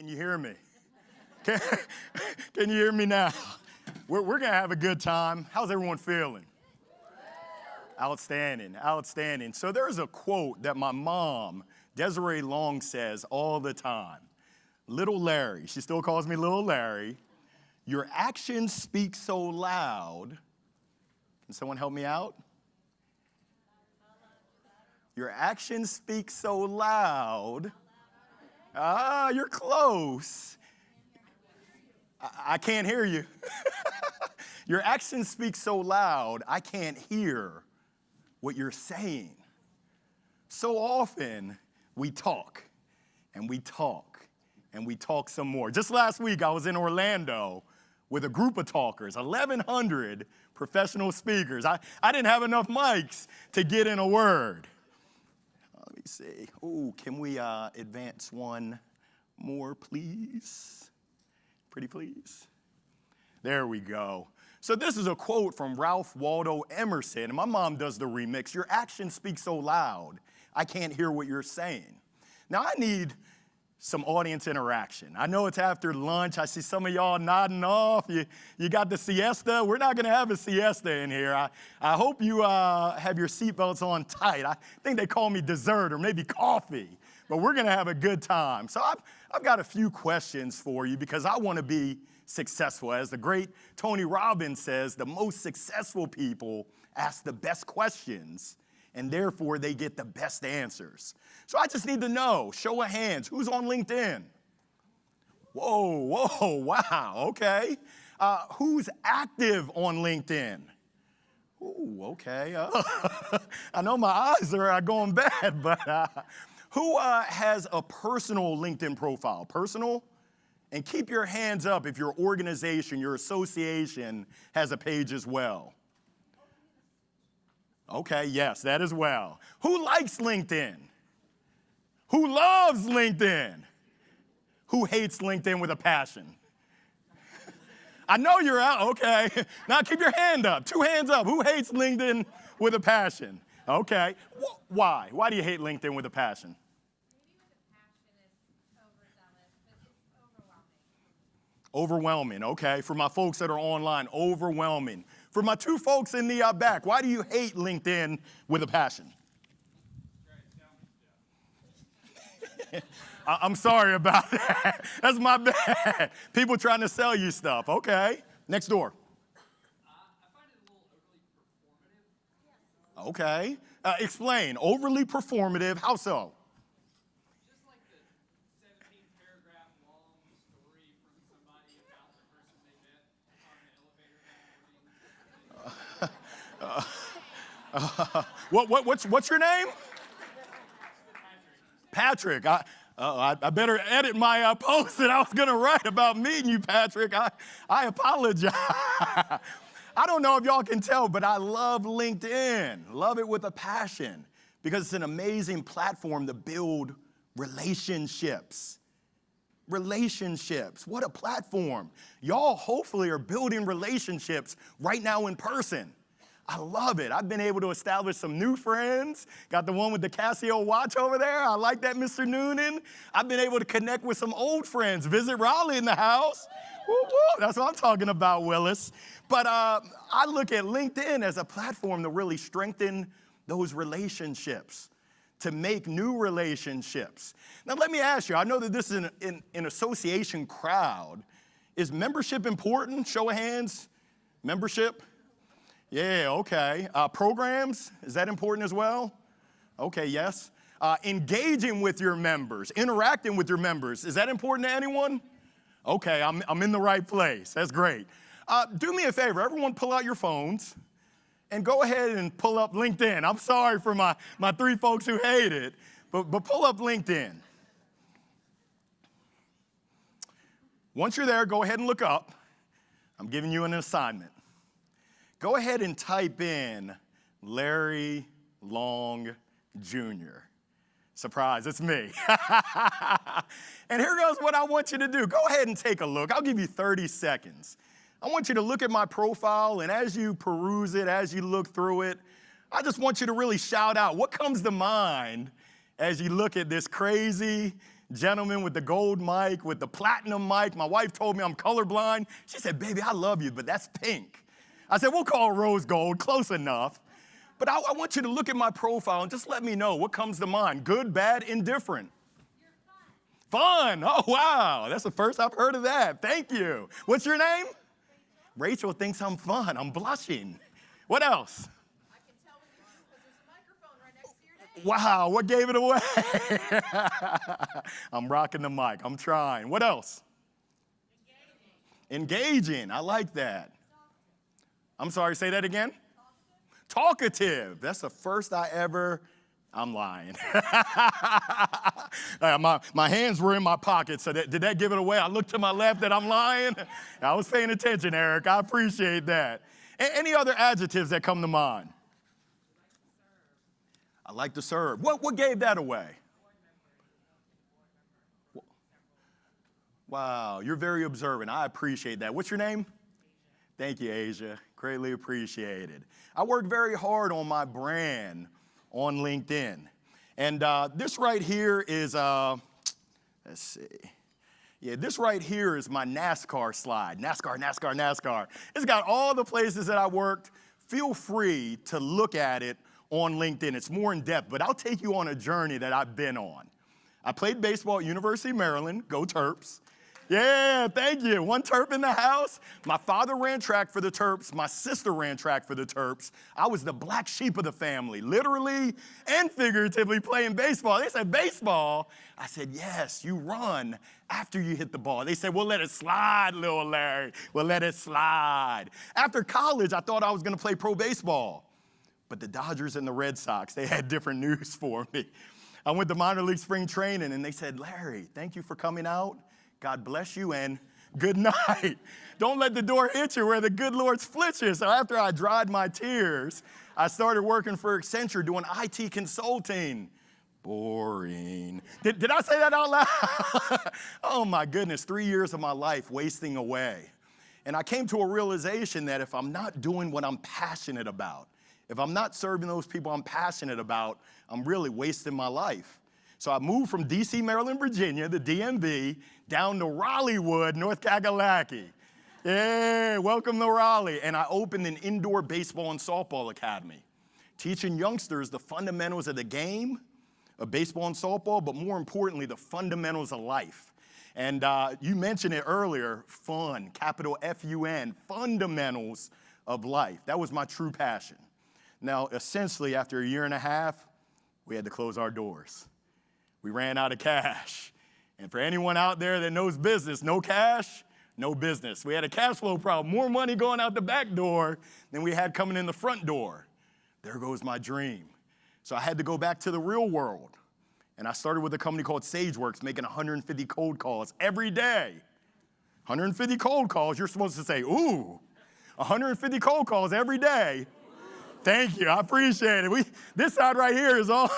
Can you hear me? Can you hear me now? We're going to have a good time. How's everyone feeling? Outstanding, outstanding. So there's a quote that my mom, Desiree Long, says all the time. Little Larry, she still calls me Little Larry. Your actions speak so loud. Can someone help me out? Your actions speak so loud. Ah, you're close. I can't hear you. Your actions speak so loud, I can't hear what you're saying. So often, we talk, and we talk, and we talk some more. Just last week, I was in Orlando with a group of talkers, 1,100 professional speakers. I didn't have enough mics to get in a word. Let me see. Oh, can we advance one more, please? Pretty please. There we go. So this is a quote from Ralph Waldo Emerson, and my mom does the remix. Your actions speak so loud, I can't hear what you're saying. Now, I need some audience interaction. I know it's after lunch. I see some of y'all nodding off. You got the siesta. We're not going to have a siesta in here. I hope you have your seatbelts on tight. I think they call me dessert or maybe coffee, but we're going to have a good time. So I've got a few questions for you because I want to be successful. As the great Tony Robbins says, the most successful people ask the best questions, and therefore they get the best answers. So I just need to know, show of hands, who's on LinkedIn? Whoa, wow, okay. Who's active on LinkedIn? Ooh, okay. I know my eyes are going bad, but who has a personal LinkedIn profile? Personal? And keep your hands up if your organization, your association has a page as well. Okay, yes, that as well. Who likes LinkedIn? Who loves LinkedIn? Who hates LinkedIn with a passion? I know you're out, okay. Now keep your hand up, 2 hands up. Who hates LinkedIn with a passion? Okay, why? Why do you hate LinkedIn with a passion? Overwhelming, okay. For my folks that are online, overwhelming. For my 2 folks in the back, why do you hate LinkedIn with a passion? I'm sorry about that. That's my bad. People trying to sell you stuff. Okay. Next door. I find it a little overly performative. Okay. Explain. Overly performative. How so? Just like the 17-paragraph long story from somebody about the person they met on an elevator that morning. What's your name? Patrick. I better edit my post that I was going to write about meeting you, Patrick. I apologize. I don't know if y'all can tell, but I love LinkedIn. Love it with a passion because it's an amazing platform to build relationships. Relationships. What a platform. Y'all hopefully are building relationships right now in person. I love it. I've been able to establish some new friends. Got the one with the Casio watch over there. I like that, Mr. Noonan. I've been able to connect with some old friends. Visit Raleigh in the house. Woo, woo. That's what I'm talking about, Willis. But I look at LinkedIn as a platform to really strengthen those relationships, to make new relationships. Now, let me ask you, I know that this is an association crowd. Is membership important? Show of hands. Membership? Yeah, okay. Programs, is that important as well? Okay, yes. Engaging with your members, interacting with your members, is that important to anyone? Okay, I'm in the right place. That's great. Do me a favor, everyone pull out your phones and go ahead and pull up LinkedIn. I'm sorry for my 3 folks who hate it, but pull up LinkedIn. Once you're there, go ahead and look up. I'm giving you an assignment. Go ahead and type in Larry Long Jr. Surprise, it's me. And here goes what I want you to do. Go ahead and take a look. I'll give you 30 seconds. I want you to look at my profile, and as you peruse it, as you look through it, I just want you to really shout out what comes to mind as you look at this crazy, Gentleman with the gold mic, with the platinum mic. My wife told me I'm colorblind. She said, baby, I love you, but that's pink. I said, we'll call it rose gold, close enough. But I want you to look at my profile and just let me know what comes to mind. Good, bad, indifferent. You're fun. Fun. Oh, wow. That's the first I've heard of that. Thank you. What's your name? Rachel thinks I'm fun. I'm blushing. What else? I can tell when you do because there's a microphone right next to your name. Wow, what gave it away? I'm rocking the mic. I'm trying. What else? Engaging. I like that. I'm sorry, say that again. Talkative. That's the first I ever. I'm lying. my hands were in my pocket, so did that give it away? I looked to my left that I'm lying. I was paying attention, Eric. I appreciate that. Any other adjectives that come to mind? I like to serve. What gave that away? Wow, you're very observant. I appreciate that. What's your name? Thank you, Asia. Greatly appreciated. I worked very hard on my brand on LinkedIn. And this right here is, let's see. Yeah, this right here is my NASCAR slide. NASCAR. It's got all the places that I worked. Feel free to look at it on LinkedIn. It's more in depth, but I'll take you on a journey that I've been on. I played baseball at University of Maryland. Go Terps. Yeah, thank you. One Terp in the house. My father ran track for the Terps. My sister ran track for the Terps. I was the black sheep of the family, literally and figuratively playing baseball. They said, baseball? I said, yes, you run after you hit the ball. They said, we'll let it slide, little Larry. We'll let it slide. After college, I thought I was going to play pro baseball. But the Dodgers and the Red Sox, they had different news for me. I went to minor league spring training, and they said, Larry, thank you for coming out. God bless you, and good night. Don't let the door hit you where the good Lord splits you. So after I dried my tears, I started working for Accenture doing IT consulting. Boring. Did I say that out loud? Oh, my goodness, 3 years of my life wasting away. And I came to a realization that if I'm not doing what I'm passionate about, if I'm not serving those people I'm passionate about, I'm really wasting my life. So I moved from D.C., Maryland, Virginia, the DMV, down to Raleighwood, North Kakalaki. Yeah, welcome to Raleigh. And I opened an indoor baseball and softball academy, teaching youngsters the fundamentals of the game, of baseball and softball, but more importantly, the fundamentals of life. And you mentioned it earlier, fun, capital F-U-N, fundamentals of life. That was my true passion. Now, essentially, after a year and a half, we had to close our doors. We ran out of cash. And for anyone out there that knows business, no cash, no business. We had a cash flow problem, more money going out the back door than we had coming in the front door. There goes my dream. So I had to go back to the real world. And I started with a company called SageWorks, making 150 cold calls every day. 150 cold calls, you're supposed to say, ooh, 150 cold calls every day. Thank you, I appreciate it. This side right here is all.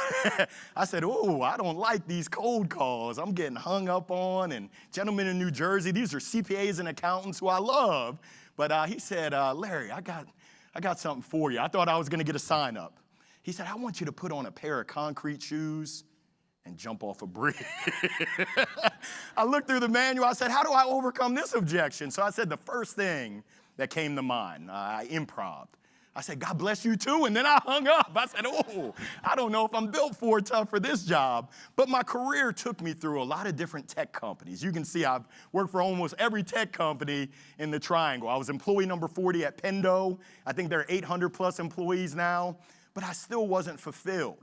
I said, oh, I don't like these cold calls. I'm getting hung up on. And gentlemen in New Jersey, these are CPAs and accountants who I love. But he said, Larry, I got something for you. I thought I was going to get a sign up. He said, I want you to put on a pair of concrete shoes and jump off a bridge. I looked through the manual. I said, how do I overcome this objection? So I said the first thing that came to mind, I improv. I said, God bless you too, and then I hung up. I said, oh, I don't know if I'm built for this job. But my career took me through a lot of different tech companies. You can see I've worked for almost every tech company in the triangle. I was employee number 40 at Pendo. I think there are 800 plus employees now, but I still wasn't fulfilled.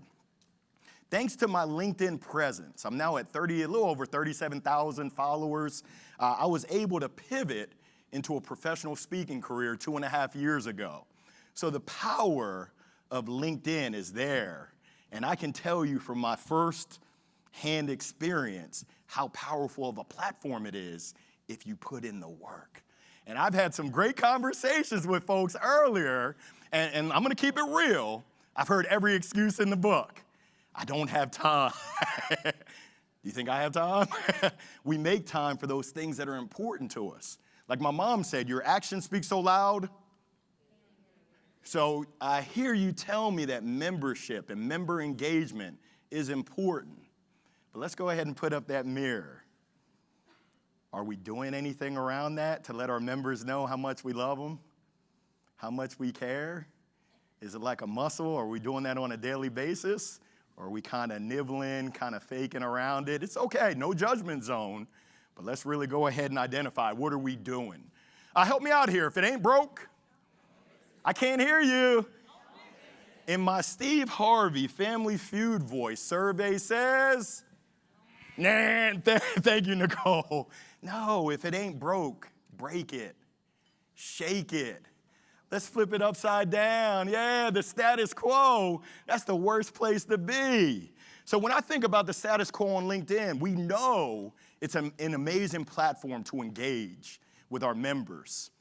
Thanks to my LinkedIn presence, I'm now at a little over 37,000 followers. I was able to pivot into a professional speaking career 2.5 years ago. So the power of LinkedIn is there. And I can tell you from my first-hand experience how powerful of a platform it is if you put in the work. And I've had some great conversations with folks earlier, and I'm going to keep it real. I've heard every excuse in the book. I don't have time. Do you think I have time? We make time for those things that are important to us. Like my mom said, your actions speak so loud. So I hear you tell me that membership and member engagement is important. But let's go ahead and put up that mirror. Are we doing anything around that to let our members know how much we love them, how much we care? Is it like a muscle? Are we doing that on a daily basis? Or are we kind of nibbling, kind of faking around it? It's okay, no judgment zone, but let's really go ahead and identify what are we doing. Help me out here. If it ain't broke, I can't hear you. In my Steve Harvey Family Feud voice, survey says, nah, thank you, Nicole. No, if it ain't broke, break it, shake it. Let's flip it upside down. Yeah, the status quo, that's the worst place to be. So when I think about the status quo on LinkedIn, we know it's an amazing platform to engage with our members,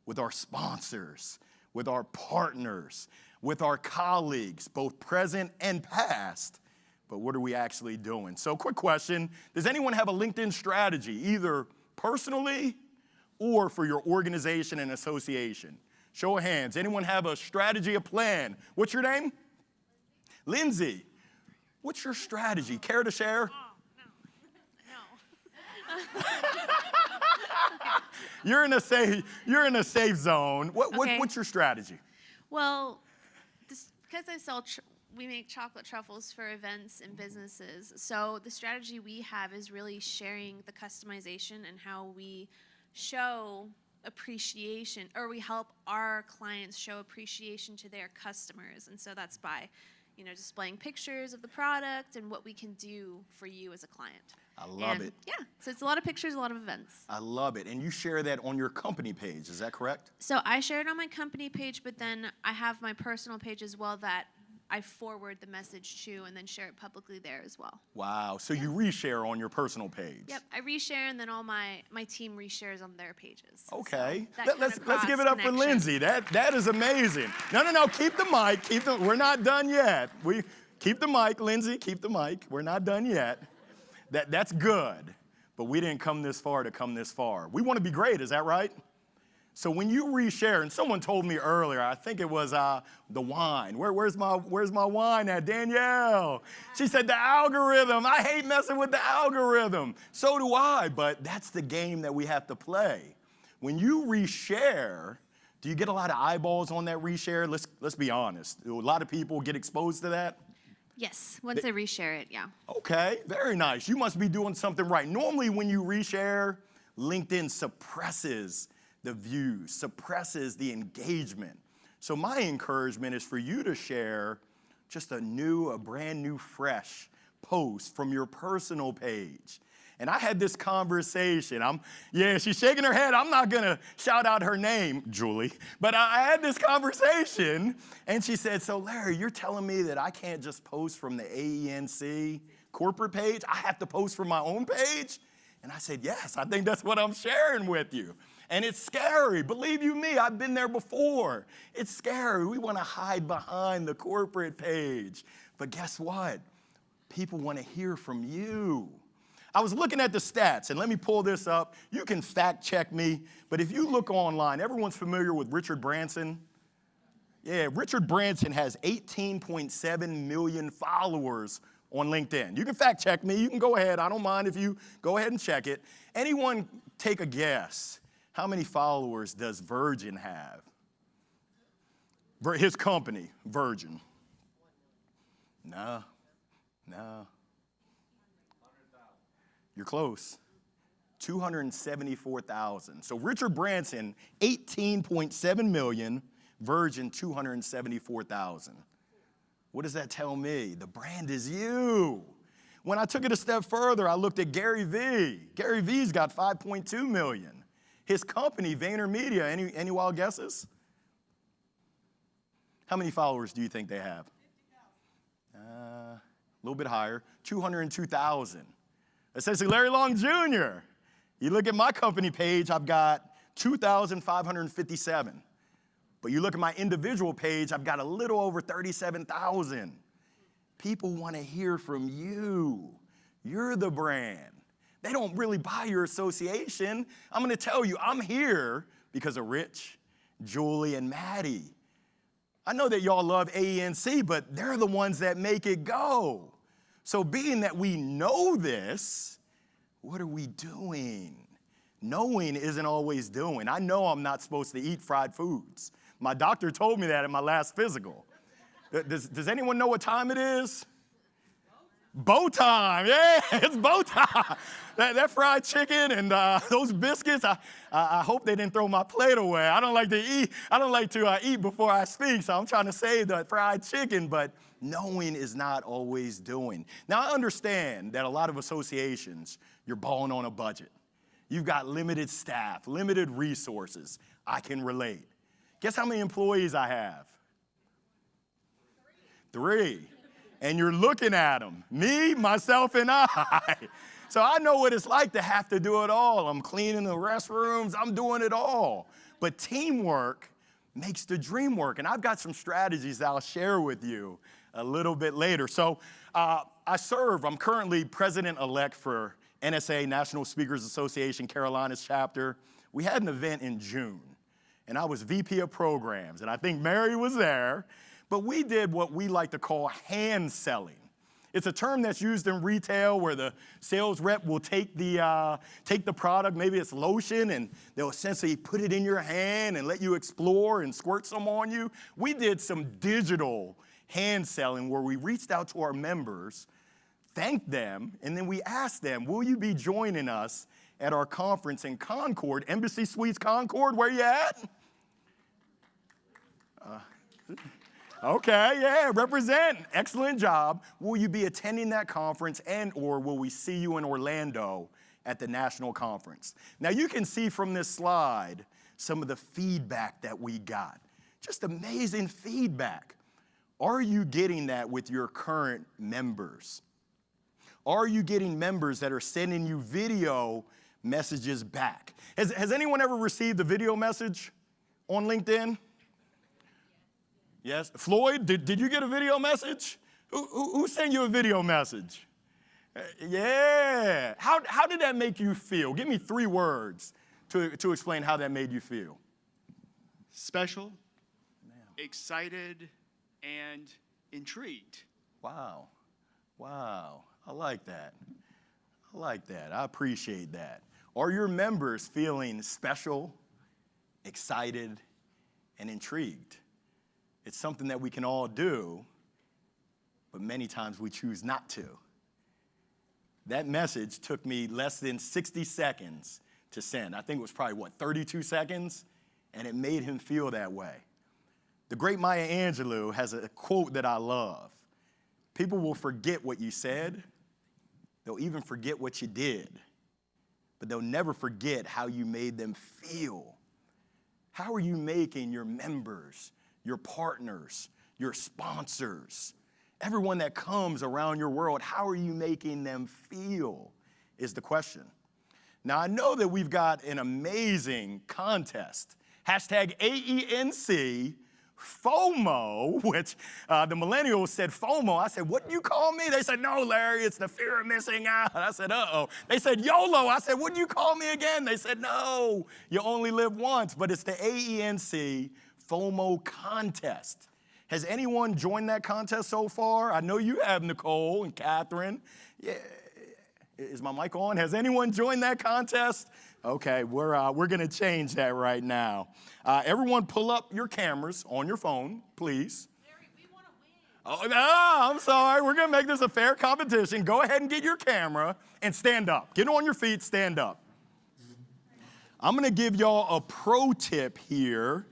with our sponsors, with our partners, with our colleagues, both present and past. But what are we actually doing? So quick question, does anyone have a LinkedIn strategy, either personally or for your organization and association? Show of hands. Anyone have a strategy, a plan? What's your name? Lindsay. What's your strategy? Care to share? No. You're in a safe zone. Okay. What's your strategy? Well, because we make chocolate truffles for events and businesses. So the strategy we have is really sharing the customization and how we show appreciation, or we help our clients show appreciation to their customers. And so that's by, displaying pictures of the product and what we can do for you as a client. I love it. Yeah, so it's a lot of pictures, a lot of events. I love it. And you share that on your company page, is that correct? So I share it on my company page, but then I have my personal page as well that I forward the message to and then share it publicly there as well. Wow, so you reshare on your personal page. Yep, I reshare and then all my team reshares on their pages. Okay, So let's give it up for Lindsay. That is amazing. No, keep the mic. We're not done yet. Keep the mic, Lindsay. Keep the mic. We're not done yet. That's good, but we didn't come this far to come this far. We want to be great. Is that right? So when you reshare, and someone told me earlier, I think it was the wine. Where's my wine at, Danielle? She said the algorithm. I hate messing with the algorithm. So do I, but that's the game that we have to play. When you reshare, do you get a lot of eyeballs on that reshare? Let's be honest. Do a lot of people get exposed to that? Yes, once I reshare it, yeah. Okay, very nice. You must be doing something right. Normally when you reshare, LinkedIn suppresses the views, suppresses the engagement. So my encouragement is for you to share just a brand new, fresh post from your personal page. And I had this conversation. She's shaking her head. I'm not gonna shout out her name, Julie, but I had this conversation and she said, so Larry, you're telling me that I can't just post from the AENC corporate page? I have to post from my own page? And I said, yes, I think that's what I'm sharing with you. And it's scary. Believe you me, I've been there before. It's scary. We want to hide behind the corporate page. But guess what? People want to hear from you. I was looking at the stats, and let me pull this up. You can fact check me, but if you look online, everyone's familiar with Richard Branson. Yeah, Richard Branson has 18.7 million followers on LinkedIn. You can fact check me. You can go ahead. I don't mind if you go ahead and check it. Anyone take a guess? How many followers does Virgin have? His company, Virgin. No. You're close. 274,000. So Richard Branson, 18.7 million, Virgin, 274,000. What does that tell me? The brand is you. When I took it a step further, I looked at Gary Vee. Gary Vee's got 5.2 million. His company, VaynerMedia, any wild guesses? How many followers do you think they have? 50,000. A little bit higher, 202,000. Essentially, Larry Long Jr. You look at my company page, I've got 2,557. But you look at my individual page, I've got a little over 37,000. People want to hear from you. You're the brand. They don't really buy your association. I'm going to tell you, I'm here because of Rich, Julie, and Maddie. I know that y'all love AENC, but they're the ones that make it go. So being that we know this, what are we doing? Knowing isn't always doing. I know I'm not supposed to eat fried foods. My doctor told me that in my last physical. Does anyone know what time it is? Bow time, yeah, it's bow time. That fried chicken and those biscuits, I hope they didn't throw my plate away. I don't like to eat before I speak, so I'm trying to save the fried chicken, but knowing is not always doing. Now, I understand that a lot of associations, you're balling on a budget. You've got limited staff, limited resources. I can relate. Guess how many employees I have? 3. And you're looking at them, me, myself, and I. So I know what it's like to have to do it all. I'm cleaning the restrooms, I'm doing it all. But teamwork makes the dream work. And I've got some strategies that I'll share with you a little bit later. So I'm currently president-elect for NSA, National Speakers Association, Carolinas chapter. We had an event in June, and I was VP of programs, and I think Mary was there. But we did what we like to call hand selling. It's a term that's used in retail where the sales rep will take the product, maybe it's lotion, and they'll essentially put it in your hand and let you explore and squirt some on you. We did some digital hand selling where we reached out to our members, thanked them, and then we asked them, will you be joining us at our conference in Concord, Embassy Suites Concord, where you at? Okay, yeah, represent. Excellent job. Will you be attending that conference or will we see you in Orlando at the national conference? Now, you can see from this slide some of the feedback that we got. Just amazing feedback. Are you getting that with your current members? Are you getting members that are sending you video messages back? Has anyone ever received a video message on LinkedIn? Yes. Floyd, did you get a video message? Who sent you a video message? Yeah. How did that make you feel? Give me 3 words to explain how that made you feel. Special, excited, and intrigued. Wow. Wow. I like that. I like that. I appreciate that. Are your members feeling special, excited, and intrigued? It's something that we can all do, but many times we choose not to. That message took me less than 60 seconds to send. I think it was probably, 32 seconds? And it made him feel that way. The great Maya Angelou has a quote that I love. People will forget what you said. They'll even forget what you did. But they'll never forget how you made them feel. How are you making your members, your partners, your sponsors, everyone that comes around your world, how are you making them feel is the question. Now, I know that we've got an amazing contest. Hashtag AENC FOMO, which the millennials said FOMO. I said, what do you call me? They said, no, Larry, it's the fear of missing out. I said, uh-oh. They said, YOLO. I said, what do you call me again? They said, no, you only live once. But it's the AENC FOMO contest. Has anyone joined that contest so far? I know you have, Nicole and Catherine. Yeah. Is my mic on? Has anyone joined that contest? Okay, we're going to change that right now. Everyone pull up your cameras on your phone, please. Larry, we want to win. Oh, no, I'm sorry. We're going to make this a fair competition. Go ahead and get your camera and stand up. Get on your feet, stand up. I'm going to give y'all a pro tip here.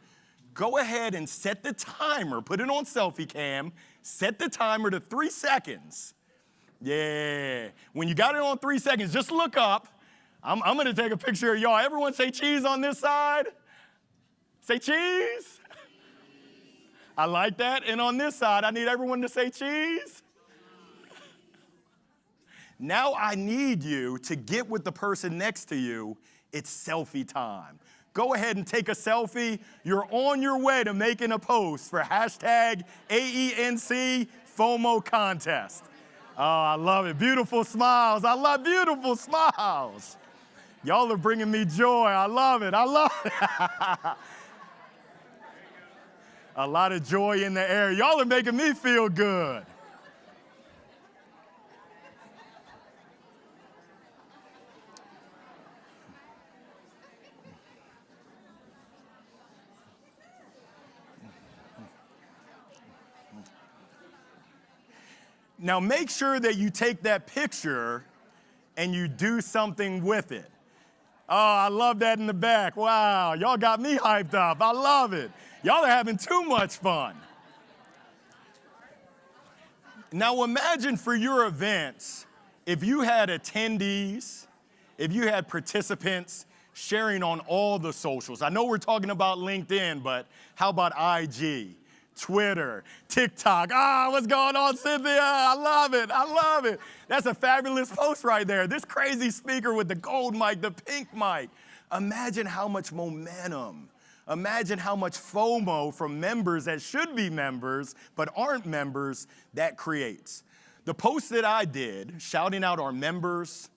Go ahead and set the timer. Put it on selfie cam. Set the timer to 3 seconds. Yeah. When you got it on 3 seconds, just look up. I'm going to take a picture of y'all. Everyone say cheese on this side. Say cheese. I like that. And on this side, I need everyone to say cheese. Now I need you to get with the person next to you. It's selfie time. Go ahead and take a selfie. You're on your way to making a post for hashtag AENC FOMO contest. Oh, I love it. Beautiful smiles. I love beautiful smiles. Y'all are bringing me joy. I love it. I love it. A lot of joy in the air. Y'all are making me feel good. Now make sure that you take that picture and you do something with it. Oh, I love that in the back. Wow, y'all got me hyped up. I love it. Y'all are having too much fun. Now imagine for your events, if you had attendees, if you had participants sharing on all the socials. I know we're talking about LinkedIn, but how about IG, Twitter, TikTok? What's going on, Cynthia? I love it. I love it. That's a fabulous post right there. This crazy speaker with the gold mic, the pink mic. Imagine how much momentum. Imagine how much FOMO from members that should be members but aren't members that creates. The post that I did, shouting out our members,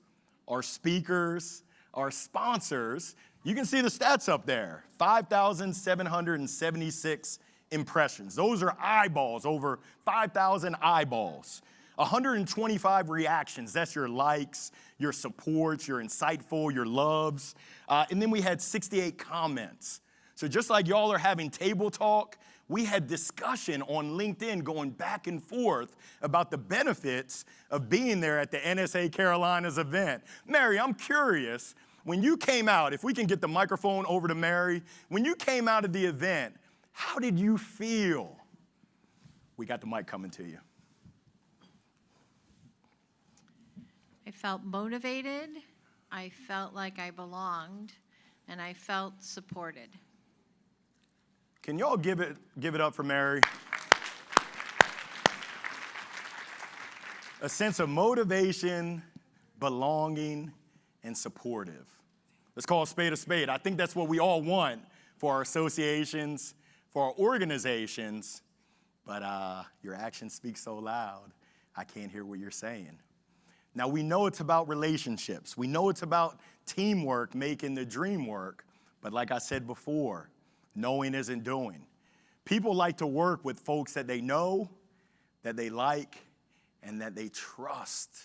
our speakers, our sponsors, you can see the stats up there, 5,776 impressions. Those are eyeballs, over 5,000 eyeballs. 125 reactions, that's your likes, your supports, your insightful, your loves. And then we had 68 comments. So just like y'all are having table talk, we had discussion on LinkedIn going back and forth about the benefits of being there at the NSA Carolinas event. Mary, I'm curious, when you came out, if we can get the microphone over to Mary, when you came out of the event, how did you feel? We got the mic coming to you. I felt motivated, I felt like I belonged, and I felt supported. Can y'all give it up for Mary? A sense of motivation, belonging, and supportive. Let's call a spade a spade. I think that's what we all want for our associations, for our organizations, but your actions speak so loud, I can't hear what you're saying. Now, we know it's about relationships. We know it's about teamwork, making the dream work, but like I said before, knowing isn't doing. People like to work with folks that they know, that they like, and that they trust.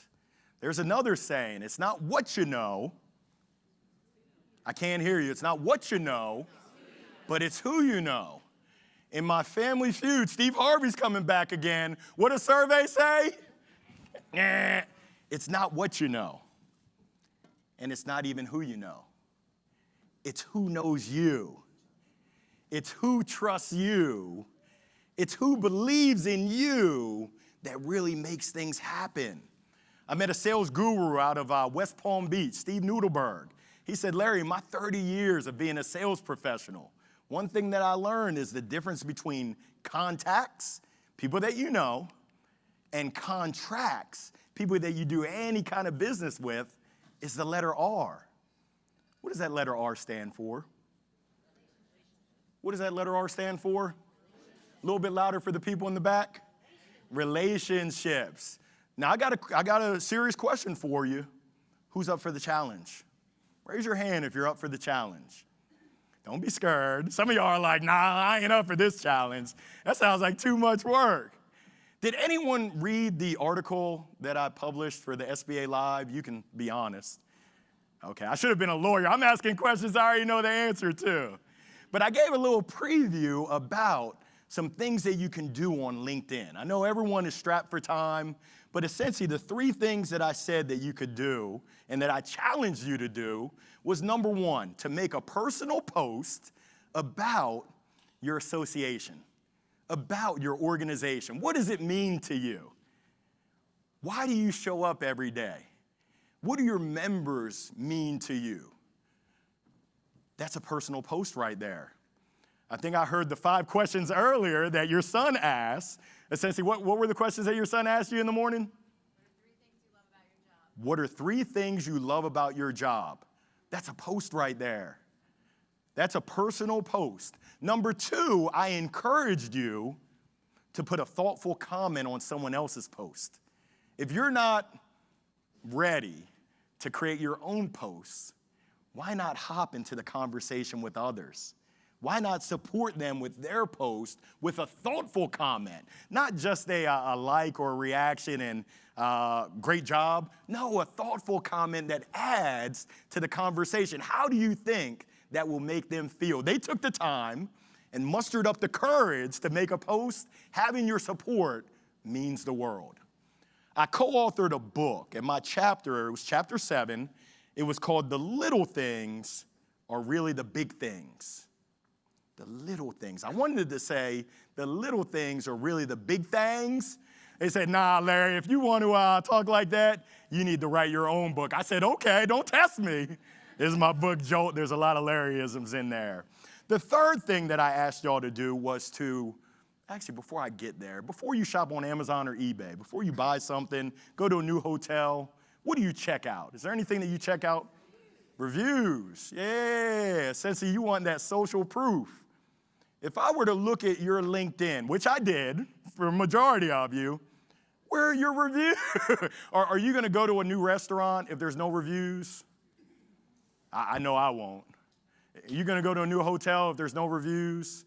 There's another saying, it's not what you know. I can't hear you. It's not what you know, but it's who you know. In my Family Feud, Steve Harvey's coming back again. What does survey say? It's not what you know, and it's not even who you know. It's who knows you. It's who trusts you. It's who believes in you that really makes things happen. I met a sales guru out of West Palm Beach, Steve Noodleberg. He said, Larry, my 30 years of being a sales professional, one thing that I learned is the difference between contacts, people that you know, and contracts, people that you do any kind of business with, is the letter R. What does that letter R stand for? What does that letter R stand for? A little bit louder for the people in the back. Relationships. Now, I got a serious question for you. Who's up for the challenge? Raise your hand if you're up for the challenge. Don't be scared. Some of y'all are like, nah, I ain't up for this challenge. That sounds like too much work. Did anyone read the article that I published for the SBA Live? You can be honest. Okay, I should have been a lawyer. I'm asking questions I already know the answer to. But I gave a little preview about some things that you can do on LinkedIn. I know everyone is strapped for time, but essentially the 3 things that I said that you could do and that I challenged you to do was, number 1, to make a personal post about your association, about your organization. What does it mean to you? Why do you show up every day? What do your members mean to you? That's a personal post right there. I think I heard the 5 questions earlier that your son asked. Essentially, what were the questions that your son asked you in the morning? What are 3 things you love about your job? That's a post right there. That's a personal post. Number 2, I encouraged you to put a thoughtful comment on someone else's post. If you're not ready to create your own posts, why not hop into the conversation with others? Why not support them with their post with a thoughtful comment? Not just a like or a reaction and great job. No, a thoughtful comment that adds to the conversation. How do you think that will make them feel? They took the time and mustered up the courage to make a post. Having your support means the world. I co-authored a book, and my chapter, it was chapter 7. It was called The Little Things Are Really the Big Things. The little things. I wanted to say the little things are really the big things. They said, nah, Larry, if you want to talk like that, you need to write your own book. I said, okay, don't test me. This is my book, Jolt. There's a lot of Larryisms in there. The third thing that I asked y'all to do was to, actually, before I get there, before you shop on Amazon or eBay, before you buy something, go to a new hotel, what do you check out? Is there anything that you check out? Reviews. Yeah, Sensei, you want that social proof. If I were to look at your LinkedIn, which I did for a majority of you, where are your reviews? Are you going to go to a new restaurant if there's no reviews? I know I won't. Are you going to go to a new hotel if there's no reviews?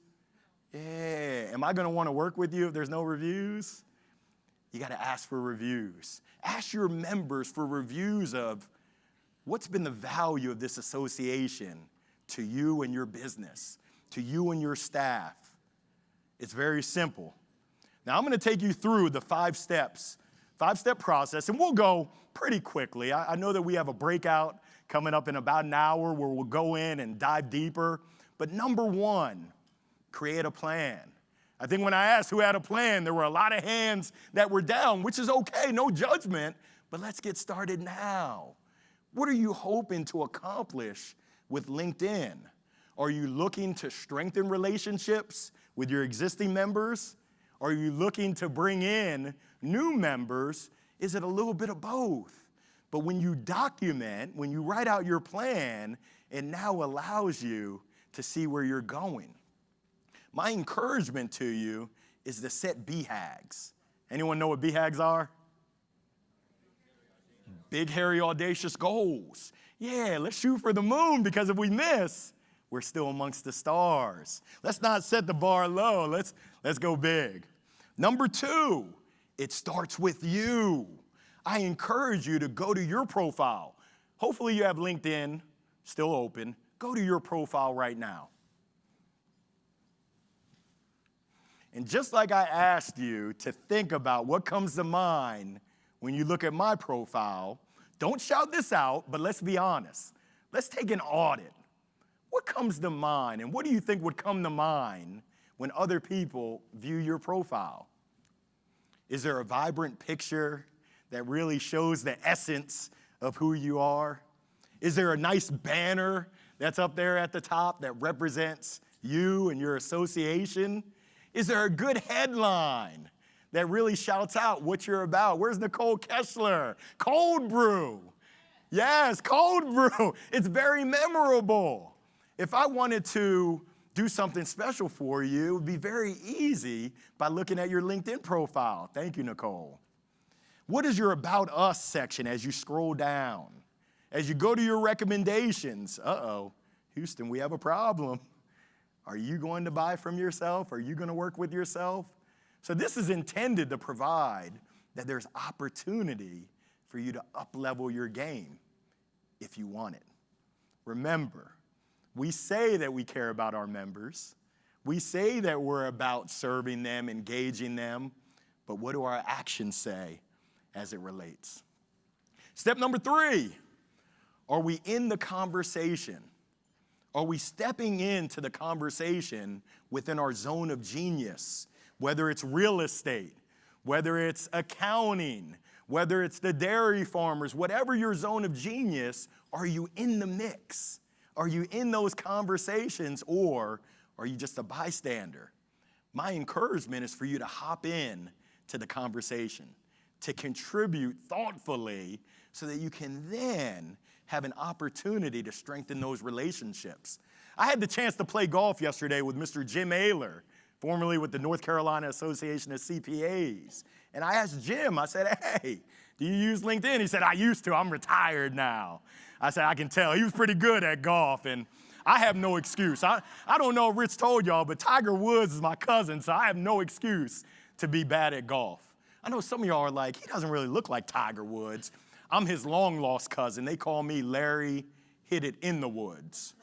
Yeah. Am I going to want to work with you if there's no reviews? You got to ask for reviews. Ask your members for reviews of what's been the value of this association to you and your business, to you and your staff. It's very simple. Now, I'm going to take you through the 5 steps, 5-step process, and we'll go pretty quickly. I know that we have a breakout coming up in about an hour where we'll go in and dive deeper. But number 1, create a plan. I think when I asked who had a plan, there were a lot of hands that were down, which is okay, no judgment, but let's get started now. What are you hoping to accomplish with LinkedIn? Are you looking to strengthen relationships with your existing members? Are you looking to bring in new members? Is it a little bit of both? But when you document, when you write out your plan, it now allows you to see where you're going. My encouragement to you is to set BHAGs. Anyone know what BHAGs are? Big, hairy, audacious goals. Yeah, let's shoot for the moon, because if we miss, we're still amongst the stars. Let's not set the bar low. Let's go big. Number 2, it starts with you. I encourage you to go to your profile. Hopefully you have LinkedIn still open. Go to your profile right now. And just like I asked you to think about what comes to mind when you look at my profile, don't shout this out, but let's be honest. Let's take an audit. What comes to mind, and what do you think would come to mind when other people view your profile? Is there a vibrant picture that really shows the essence of who you are? Is there a nice banner that's up there at the top that represents you and your association? Is there a good headline that really shouts out what you're about? Where's Nicole Kessler? Cold brew. Yes, cold brew. It's very memorable. If I wanted to do something special for you, it would be very easy by looking at your LinkedIn profile. Thank you, Nicole. What is your About Us section as you scroll down? As you go to your recommendations, Houston, we have a problem. Are you going to buy from yourself? Are you going to work with yourself? So this is intended to provide that there's opportunity for you to up-level your game if you want it. Remember, we say that we care about our members. We say that we're about serving them, engaging them, but what do our actions say as it relates? Step number 3, are we in the conversation? Are we stepping into the conversation within our zone of genius? Whether it's real estate, whether it's accounting, whether it's the dairy farmers, whatever your zone of genius, are you in the mix? Are you in those conversations, or are you just a bystander? My encouragement is for you to hop in to the conversation, to contribute thoughtfully so that you can then have an opportunity to strengthen those relationships. I had the chance to play golf yesterday with Mr. Jim Ayler, formerly with the North Carolina Association of CPAs. And I asked Jim, I said, hey, do you use LinkedIn? He said, I used to, I'm retired now. I said, I can tell. He was pretty good at golf, and I have no excuse. I don't know if Rich told y'all, but Tiger Woods is my cousin, so I have no excuse to be bad at golf. I know some of y'all are like, he doesn't really look like Tiger Woods. I'm his long-lost cousin. They call me Larry Hit It in the Woods.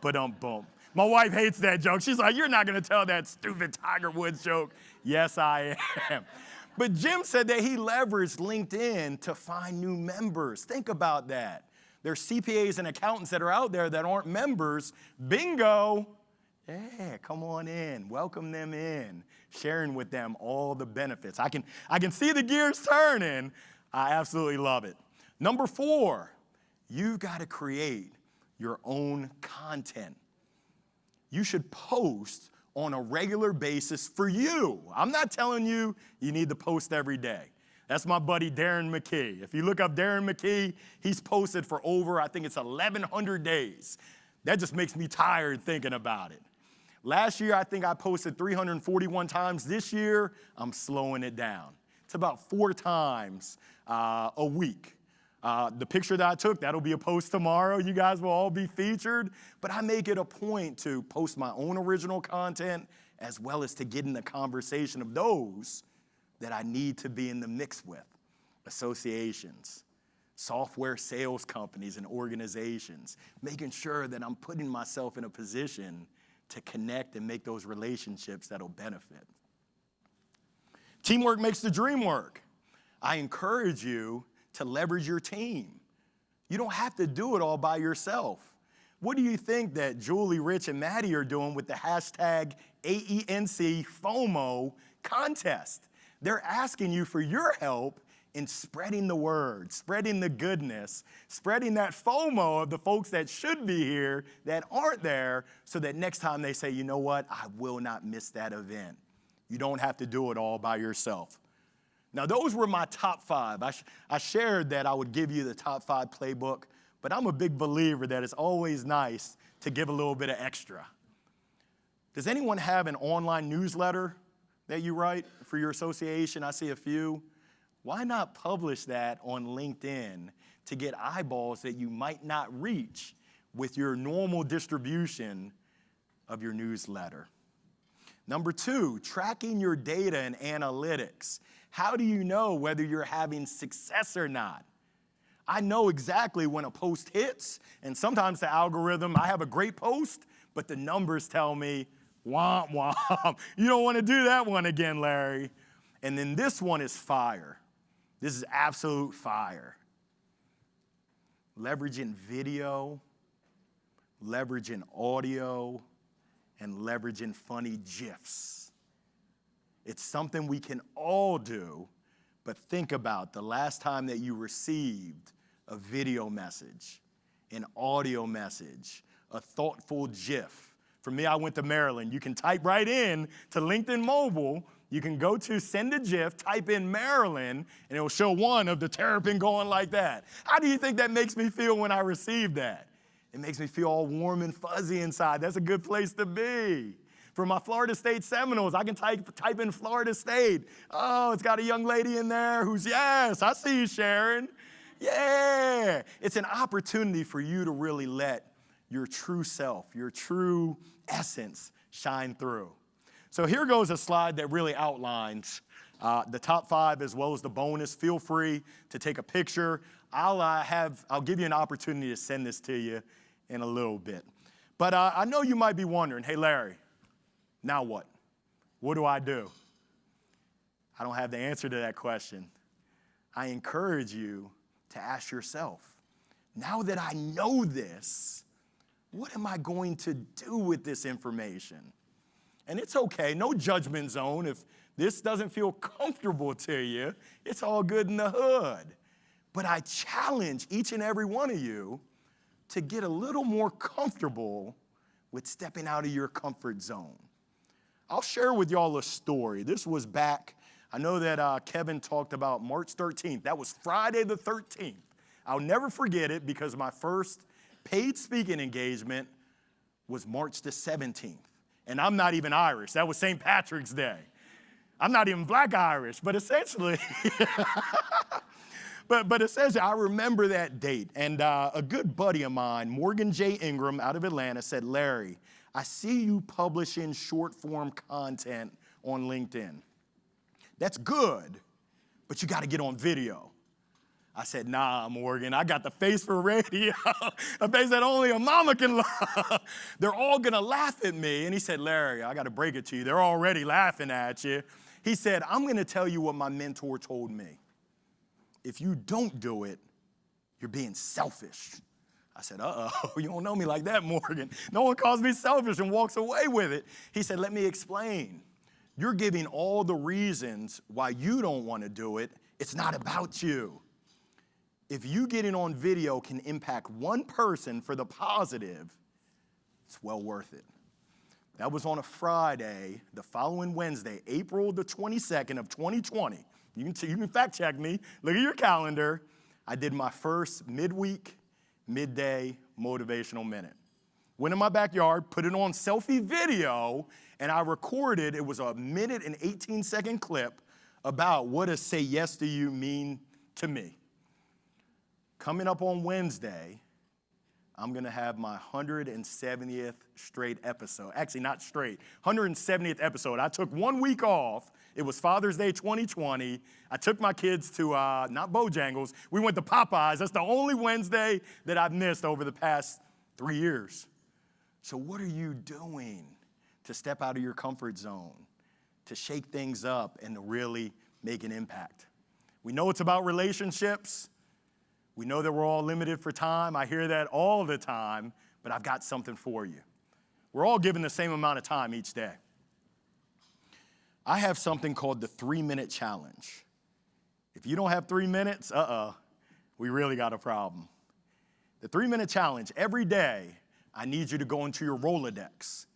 Ba-dum-bum. My wife hates that joke. She's like, you're not going to tell that stupid Tiger Woods joke. Yes, I am. But Jim said that he leveraged LinkedIn to find new members. Think about that. There's CPAs and accountants that are out there that aren't members. Bingo. Yeah, come on in. Welcome them in. Sharing with them all the benefits. I can see the gears turning. I absolutely love it. Number 4, you've got to create your own content. You should post on a regular basis for you. I'm not telling you you need to post every day. That's my buddy Darren McKee. If you look up Darren McKee, he's posted for over, I think it's 1,100 days. That just makes me tired thinking about it. Last year, I think I posted 341 times. This year, I'm slowing it down. It's about 4 times a week. The picture that I took, that'll be a post tomorrow. You guys will all be featured. But I make it a point to post my own original content as well as to get in the conversation of those that I need to be in the mix with. Associations, software sales companies and organizations, making sure that I'm putting myself in a position to connect and make those relationships that'll benefit. Teamwork makes the dream work. I encourage you to leverage your team. You don't have to do it all by yourself. What do you think that Julie, Rich, and Maddie are doing with the hashtag AENC FOMO contest? They're asking you for your help in spreading the word, spreading the goodness, spreading that FOMO of the folks that should be here that aren't there, so that next time they say, you know what, I will not miss that event. You don't have to do it all by yourself. Now, those were my top 5. I shared that I would give you the top 5 playbook, but I'm a big believer that it's always nice to give a little bit of extra. Does anyone have an online newsletter that you write for your association? I see a few. Why not publish that on LinkedIn to get eyeballs that you might not reach with your normal distribution of your newsletter? Number 2, tracking your data and analytics. How do you know whether you're having success or not? I know exactly when a post hits, and sometimes the algorithm, I have a great post, but the numbers tell me, womp womp. You don't want to do that one again, Larry. And then this one is fire. This is absolute fire. Leveraging video, leveraging audio, and leveraging funny GIFs. It's something we can all do, but think about the last time that you received a video message, an audio message, a thoughtful GIF. For me, I went to Maryland. You can type right in to LinkedIn Mobile. You can go to send a GIF, type in Maryland, and it'll show one of the terrapin going like that. How do you think that makes me feel when I receive that? It makes me feel all warm and fuzzy inside. That's a good place to be. For my Florida State Seminoles, I can type in Florida State. Oh, it's got a young lady in there who's, yes, I see you, Sharon. Yeah. It's an opportunity for you to really let your true self, your true essence shine through. So here goes a slide that really outlines the top 5 as well as the bonus. Feel free to take a picture. I'll give you an opportunity to send this to you in a little bit. But I know you might be wondering, hey, Larry, now what? What do? I don't have the answer to that question. I encourage you to ask yourself, now that I know this, what am I going to do with this information? And it's okay, no judgment zone. If this doesn't feel comfortable to you, it's all good in the hood. But I challenge each and every one of you to get a little more comfortable with stepping out of your comfort zone. I'll share with y'all a story. This was back, I know that Kevin talked about March 13th. That was Friday the 13th. I'll never forget it because my first paid speaking engagement was March the 17th. And I'm not even Irish. That was St. Patrick's Day. I'm not even Black Irish, but essentially, but essentially, I remember that date. And a good buddy of mine, Morgan J. Ingram out of Atlanta, said, Larry, I see you publishing short-form content on LinkedIn. That's good, but you got to get on video. I said, nah, Morgan, I got the face for radio, a face that only a mama can love. They're all going to laugh at me. And he said, Larry, I got to break it to you. They're already laughing at you. He said, I'm going to tell you what my mentor told me. If you don't do it, you're being selfish. I said, uh-oh, you don't know me like that, Morgan. No one calls me selfish and walks away with it. He said, let me explain. You're giving all the reasons why you don't want to do it. It's not about you. If you getting on video can impact one person for the positive, it's well worth it. That was on a Friday. The following Wednesday, April the 22nd of 2020. You can fact check me. Look at your calendar. I did my first midweek, midday motivational minute. Went in my backyard, put it on selfie video, and I recorded, it was a 1 and 18-second clip about what does say yes to you mean to me. Coming up on Wednesday, I'm going to have my 170th straight episode. Actually, not straight, 170th episode. I took 1 week off. It was Father's Day 2020. I took my kids to, not Bojangles, we went to Popeyes. That's the only Wednesday that I've missed over the past 3 years. So what are you doing to step out of your comfort zone, to shake things up and to really make an impact? We know it's about relationships. We know that we're all limited for time. I hear that all the time, but I've got something for you. We're all given the same amount of time each day. I have something called the 3-minute challenge. If you don't have 3 minutes, we really got a problem. The 3-minute challenge, every day, I need you to go into your Rolodex.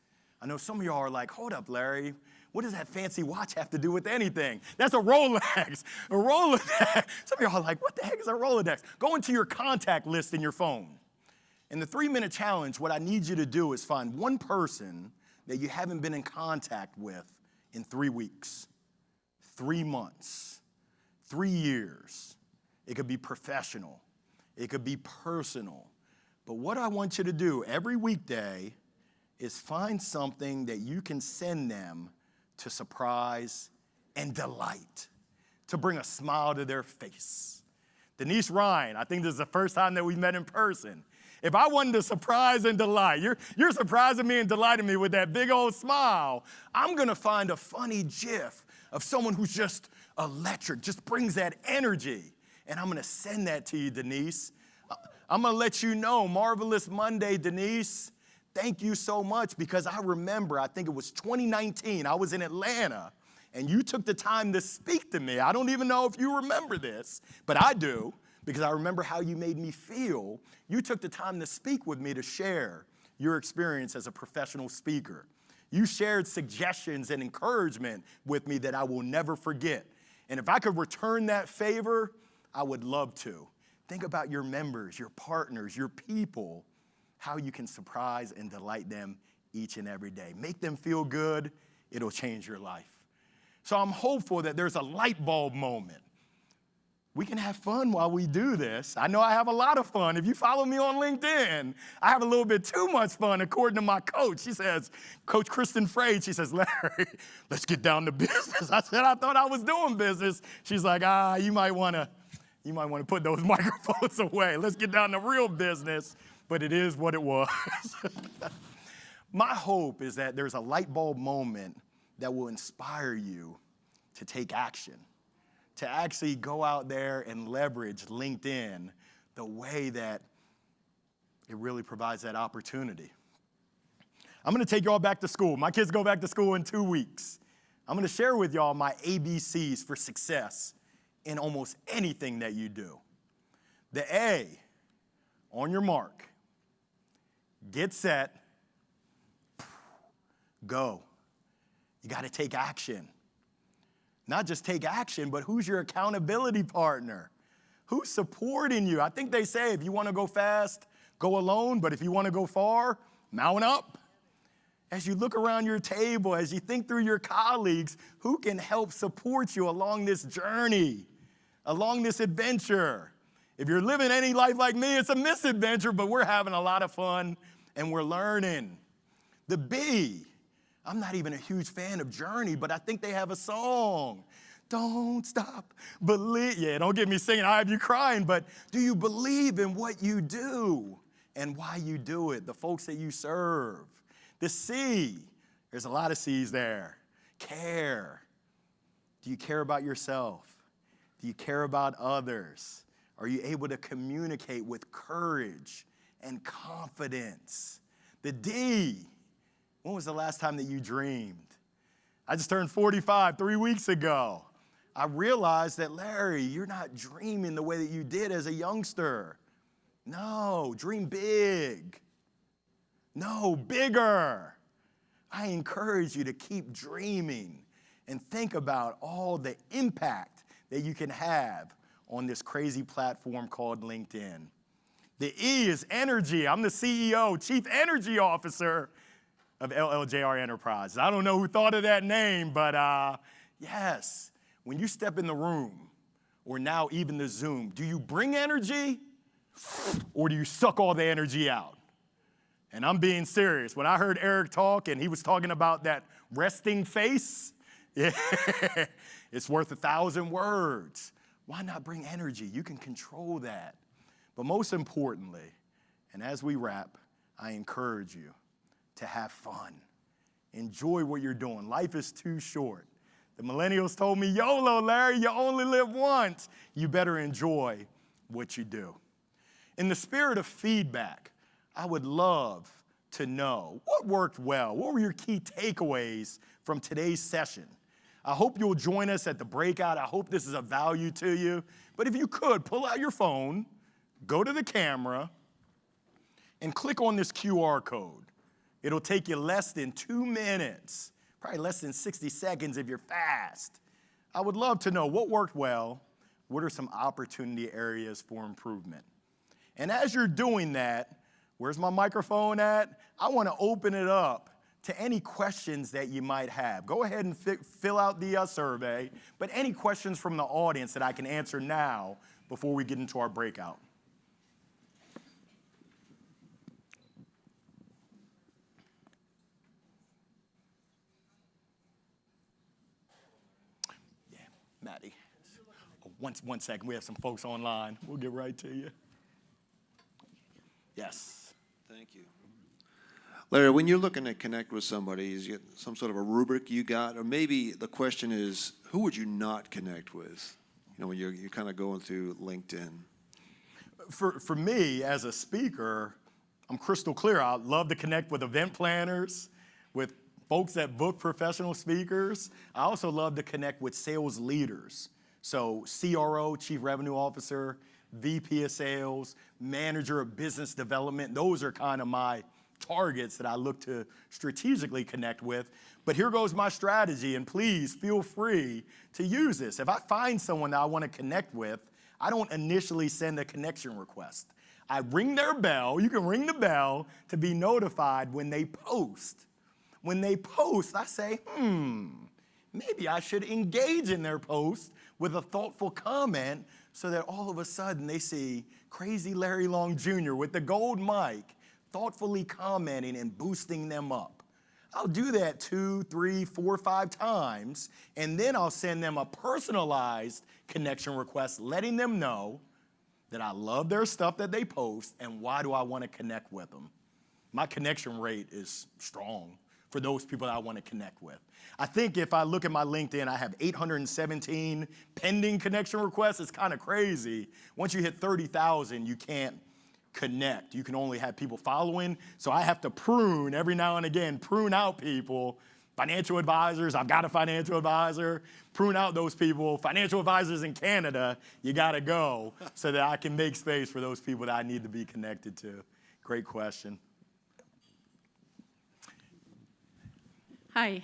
I know some of y'all are like, hold up, Larry. What does that fancy watch have to do with anything? That's a Rolex. A Rolodex. Some of y'all are like, what the heck is a Rolodex? Go into your contact list in your phone. In the 3-minute challenge, what I need you to do is find one person that you haven't been in contact with in 3 weeks, 3 months, 3 years. It could be professional. It could be personal. But what I want you to do every weekday is find something that you can send them to surprise and delight, to bring a smile to their face. Denise Ryan, I think this is the first time that we met in person. If I wanted to surprise and delight, you're surprising me and delighting me with that big old smile, I'm gonna find a funny gif of someone who's just electric, just brings that energy, and I'm gonna send that to you, Denise. I'm gonna let you know, Marvelous Monday, Denise. Thank you so much, because I remember, I think it was 2019, I was in Atlanta, and you took the time to speak to me. I don't even know if you remember this, but I do, because I remember how you made me feel. You took the time to speak with me to share your experience as a professional speaker. You shared suggestions and encouragement with me that I will never forget. And if I could return that favor, I would love to. Think about your members, your partners, your people, how you can surprise and delight them each and every day. Make them feel good, it'll change your life. So I'm hopeful that there's a light bulb moment. We can have fun while we do this. I know I have a lot of fun. If you follow me on LinkedIn, I have a little bit too much fun, according to my coach. She says, Coach Kristen Frade, she says, Larry, let's get down to business. I said, I thought I was doing business. She's like, you might want to put those microphones away. Let's get down to real business. But it is what it was. My hope is that there's a light bulb moment that will inspire you to take action, to actually go out there and leverage LinkedIn the way that it really provides that opportunity. I'm gonna take y'all back to school. My kids go back to school in 2 weeks. I'm gonna share with y'all my ABCs for success in almost anything that you do. The A, on your mark, get set, go. You gotta take action. Not just take action, but who's your accountability partner? Who's supporting you? I think they say if you wanna go fast, go alone, but if you wanna go far, mount up. As you look around your table, as you think through your colleagues, who can help support you along this journey, along this adventure? If you're living any life like me, it's a misadventure, but we're having a lot of fun and we're learning. The B, I'm not even a huge fan of Journey, but I think they have a song. Don't stop, believe. Yeah, don't get me singing, I have you crying, but do you believe in what you do and why you do it, the folks that you serve? The C, there's a lot of C's there. Care. Do you care about yourself? Do you care about others? Are you able to communicate with courage and confidence? The D, when was the last time that you dreamed? I just turned 45 3 weeks ago. I realized that, Larry, you're not dreaming the way that you did as a youngster. No, dream big. No, bigger. I encourage you to keep dreaming and think about all the impact that you can have on this crazy platform called LinkedIn. The E is energy. I'm the CEO, Chief Energy Officer of LLJR Enterprises. I don't know who thought of that name, but yes, when you step in the room, or now even the Zoom, do you bring energy or do you suck all the energy out? And I'm being serious. When I heard Eric talk and he was talking about that resting face, yeah, it's worth 1,000 words. Why not bring energy? You can control that. But most importantly, and as we wrap, I encourage you to have fun. Enjoy what you're doing. Life is too short. The millennials told me, YOLO, Larry, you only live once. You better enjoy what you do. In the spirit of feedback, I would love to know what worked well. What were your key takeaways from today's session? I hope you'll join us at the breakout. I hope this is of value to you. But if you could, pull out your phone, go to the camera, and click on this QR code. It'll take you less than 2 minutes, probably less than 60 seconds if you're fast. I would love to know what worked well, what are some opportunity areas for improvement. And as you're doing that, where's my microphone at? I want to open it up to any questions that you might have. Go ahead and fill out the survey, but any questions from the audience that I can answer now before we get into our breakout. Yeah, Maddie. Oh, one second, we have some folks online. We'll get right to you. Yes. Thank you. Larry, when you're looking to connect with somebody, is it some sort of a rubric you got? Or maybe the question is, who would you not connect with? You know, when you're kind of going through LinkedIn. For me, as a speaker, I'm crystal clear. I love to connect with event planners, with folks that book professional speakers. I also love to connect with sales leaders. So CRO, Chief Revenue Officer, VP of Sales, Manager of Business Development. Those are kind of my targets that I look to strategically connect with. But here goes my strategy, and please feel free to use this. If I find someone that I want to connect with, I don't initially send a connection request. I ring their bell. You can ring the bell to be notified when they post. When they post, I say, maybe I should engage in their post with a thoughtful comment so that all of a sudden they see crazy Larry Long Jr. with the gold mic thoughtfully commenting and boosting them up. I'll do that 2, 3, 4, 5 times, and then I'll send them a personalized connection request letting them know that I love their stuff that they post and why do I want to connect with them. My connection rate is strong for those people that I want to connect with. I think if I look at my LinkedIn, I have 817 pending connection requests. It's kind of crazy. Once you hit 30,000, you can't connect. You can only have people following. So I have to prune every now and again, prune out people. Financial advisors, I've got a financial advisor. Prune out those people. Financial advisors in Canada, you got to go so that I can make space for those people that I need to be connected to. Great question. Hi.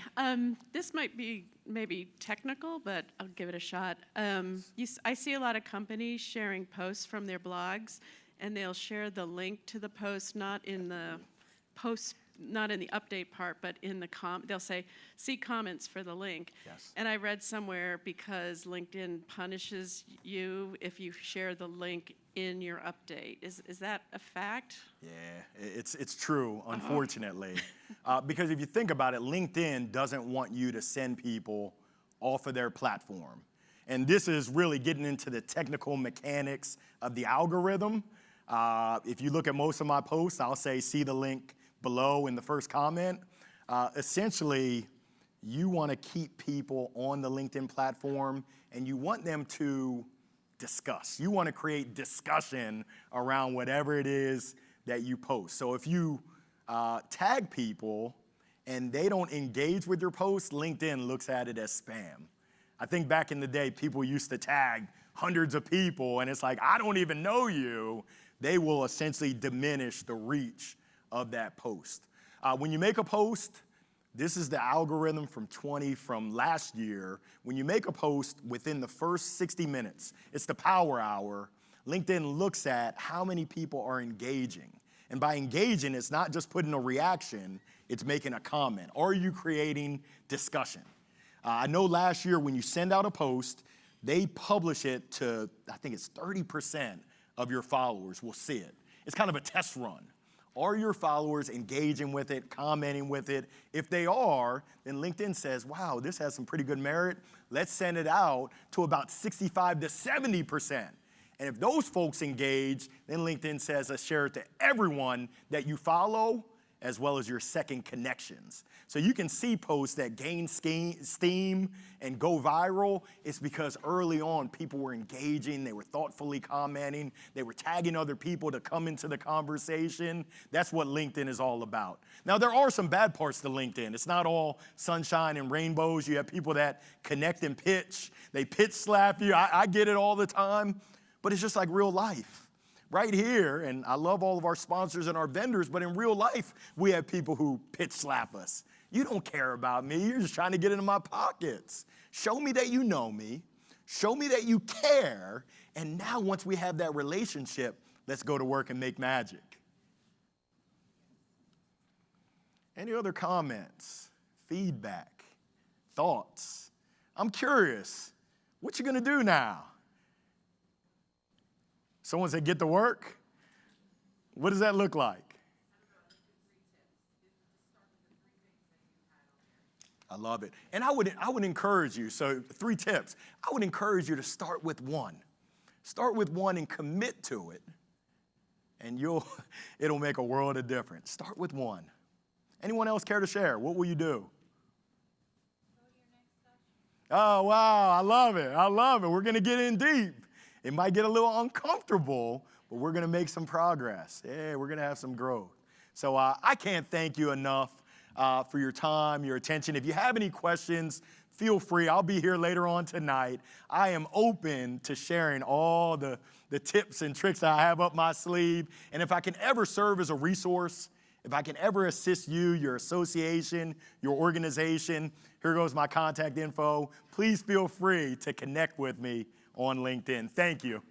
This might be maybe technical, but I'll give it a shot. I see a lot of companies sharing posts from their blogs, and they'll share the link to the post, not in the update part, but in the they'll say, see comments for the link. Yes. And I read somewhere because LinkedIn punishes you if you share the link in your update. Is that a fact? Yeah, it's true, unfortunately. Because if you think about it, LinkedIn doesn't want you to send people off of their platform. And this is really getting into the technical mechanics of the algorithm. If you look at most of my posts, I'll say, see the link below in the first comment. Essentially, you want to keep people on the LinkedIn platform, and you want them to discuss. You want to create discussion around whatever it is that you post. So if you tag people and they don't engage with your post, LinkedIn looks at it as spam. I think back in the day, people used to tag hundreds of people, and it's like, I don't even know you. They will essentially diminish the reach of that post. When you make a post, this is the algorithm from last year. When you make a post within the first 60 minutes, it's the power hour, LinkedIn looks at how many people are engaging. And by engaging, it's not just putting a reaction, it's making a comment. Are you creating discussion? I know last year when you send out a post, they publish it to, I think it's 30% of your followers will see it. It's kind of a test run. Are your followers engaging with it, commenting with it? If they are, then LinkedIn says, wow, this has some pretty good merit. Let's send it out to about 65 to 70%. And if those folks engage, then LinkedIn says, let's share it to everyone that you follow, as well as your second connections. So you can see posts that gain steam and go viral. It's because early on, people were engaging, they were thoughtfully commenting, they were tagging other people to come into the conversation. That's what LinkedIn is all about. Now, there are some bad parts to LinkedIn. It's not all sunshine and rainbows. You have people that connect and pitch. They pitch slap you. I get it all the time, but it's just like real life. Right here, and I love all of our sponsors and our vendors, but in real life, we have people who pitch slap us. You don't care about me. You're just trying to get into my pockets. Show me that you know me. Show me that you care. And now once we have that relationship, let's go to work and make magic. Any other comments, feedback, thoughts? I'm curious. What you going to do now? Someone said, get to work? What does that look like? I love it. And I would encourage you, so 3 tips. I would encourage you to start with one. Start with one and commit to it, and it'll make a world of difference. Start with one. Anyone else care to share? What will you do? Oh, wow, I love it. I love it. We're going to get in deep. It might get a little uncomfortable, but we're going to make some progress. Yeah, we're going to have some growth. So I can't thank you enough for your time, your attention. If you have any questions, feel free. I'll be here later on tonight. I am open to sharing all the tips and tricks that I have up my sleeve. And if I can ever serve as a resource, if I can ever assist you, your association, your organization, here goes my contact info. Please feel free to connect with me on LinkedIn. Thank you.